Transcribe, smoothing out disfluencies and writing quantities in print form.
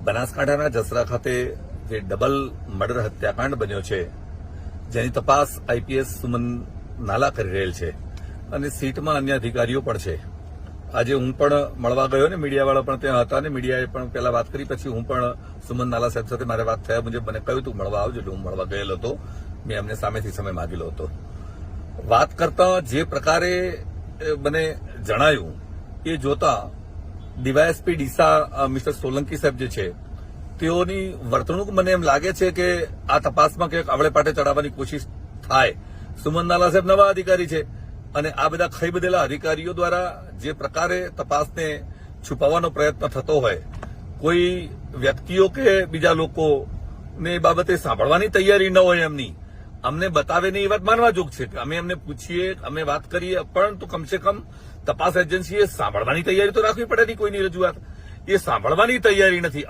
બનાસકાંઠાના જસરા ખાતે જે ડબલ મર્ડર હત્યાકાંડ બન્યો છે, જેની તપાસ આઈપીએસ સુમન નાલા કરી રહેલ છે અને સીટમાં અન્ય અધિકારીઓ પણ છે. આજે હું પણ મળવા ગયો ને મીડિયાવાળા પણ ત્યાં હતા ને મીડિયાએ પણ પહેલા વાત કરી, પછી હું પણ સુમન નાલા સાહેબ સાથે મારે વાત થયા મુજબ મને કહ્યું તું મળવા આવજો, એટલે હું મળવા ગયેલો હતો. મેં એમને સામેથી સમય માંગેલો હતો. વાત કરતા જે પ્રકારે મને જણાયું એ જોતા ડીવાયએસપી ડીસા મિસ્ટર સોલંકી સાહેબ જે છે તેઓની વર્તણૂક મને એમ લાગે છે કે આ તપાસમાં કંઈક આવળે પાટે ચડાવવાની કોશિશ થાય. સુમન નાલા સાહેબ નવા અધિકારી છે અને આ બધા ખાઈ બધેલા અધિકારીઓ દ્વારા જે પ્રકારે તપાસને છુપાવવાનો પ્રયત્ન થતો હોય, કોઈ વ્યક્તિઓ કે બીજા લોકોને એ બાબતે સાંભળવાની તૈયારી ન હોય એમની, અમને બતાવે નહીં એ વાત માનવા જોગ છે કે અમે એમને પૂછીએ, અમે વાત કરીએ, પરંતુ કમસે કમ તપાસ એજન્સીએ સાંભળવાની તૈયારી તો રાખવી પડે. કોઈની રજૂઆત એ સાંભળવાની તૈયારી નથી.